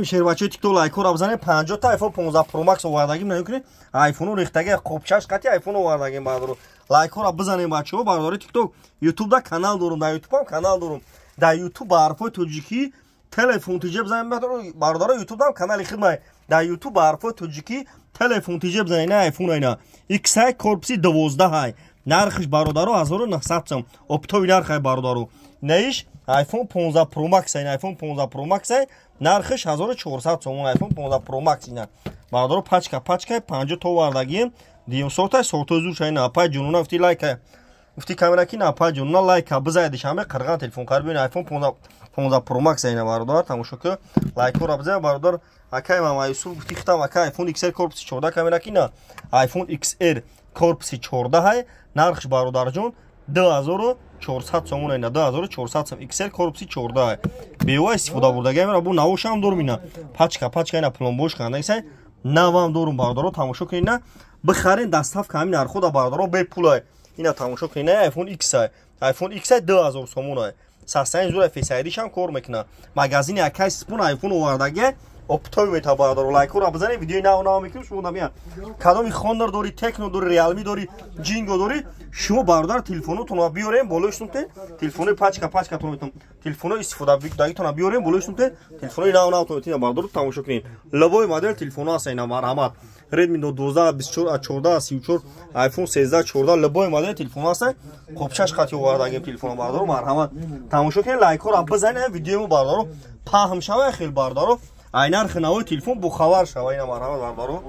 شیروچه تیکتو لایکو را بزنید 50 تا آیفون 15 پرو مکس آوردگیم نمیکنید آیفون ریختگی خوبچش قطعی آیفون آوردگیم برادر لایکو را بزنید بچه‌ها برادر تیکتو یوتیوب دا کانال دارم در یوتیوب هم کانال دارم در یوتیوب با حرفای تاجیکی تلفن تیجه بزنید برادر یوتیوب هم کانال خدمت در یوتیوب با حرفای تاجیکی تلفن تیجه بزنید آیفون اینا ایکس های کورپسی 12 های نرخش برادر 1900 сом оптовый нарх برادر نیش آیفون 15 پرو مکس این آیفون 15 پرو مکس нархиш 1400 сом айфон 15 Pro Max ина бародаро пачка 50 то вардагим 200 сото зур шайна апа ҷунуна уфти лайка уфти камераки на апа ҷунуна лайка бизайди шаме қирған телефон карбин айфон 15 Pro Max ина бародар тамошо ки лайко ра бизай бародар акай мама юсуф уфти хитам акай айфон XR корпуси 14 камераки на айфон XR корпуси 14 ҳай нархиш бародар ҷон 2400 сомон айна 2400 сом XL корпуси 14 бева истифода бурдагим ра бу навошам дорум ина пачка ина пломбош хандагисай навам дорум бародаро тамошо кина бихарин дастафка ҳамин нархода бародаро бепулай ина тамошо кина iPhone X 2000 сомон ай састаи зура Face ID шам кор мекуна магазини акай спун iPhone овардаге оптовый мета бародаро лайко ра бизани видеои нав мекунем шумо намия кадоми хондор дори Tecno дори Realme дори Jingo дори шумо бародар телефонотон биёрем болоштунте телефони пачка тон метон телефоно истифода дагитон биёрем болоштунте телефони нав тон метон бародар тамошо кунем лабой модель телефоно аст ина марҳамат Redmi Note 12 24 14 34 iPhone 13 14 лабой модель телефоно аст хобчаш қати овардагим телефоно бародар марҳамат тамошо кунем лайко ра бизани видеомо бародар паҳм шава хел бародар ай нархи навои телефон бухабар шава ина марҳамат бародаро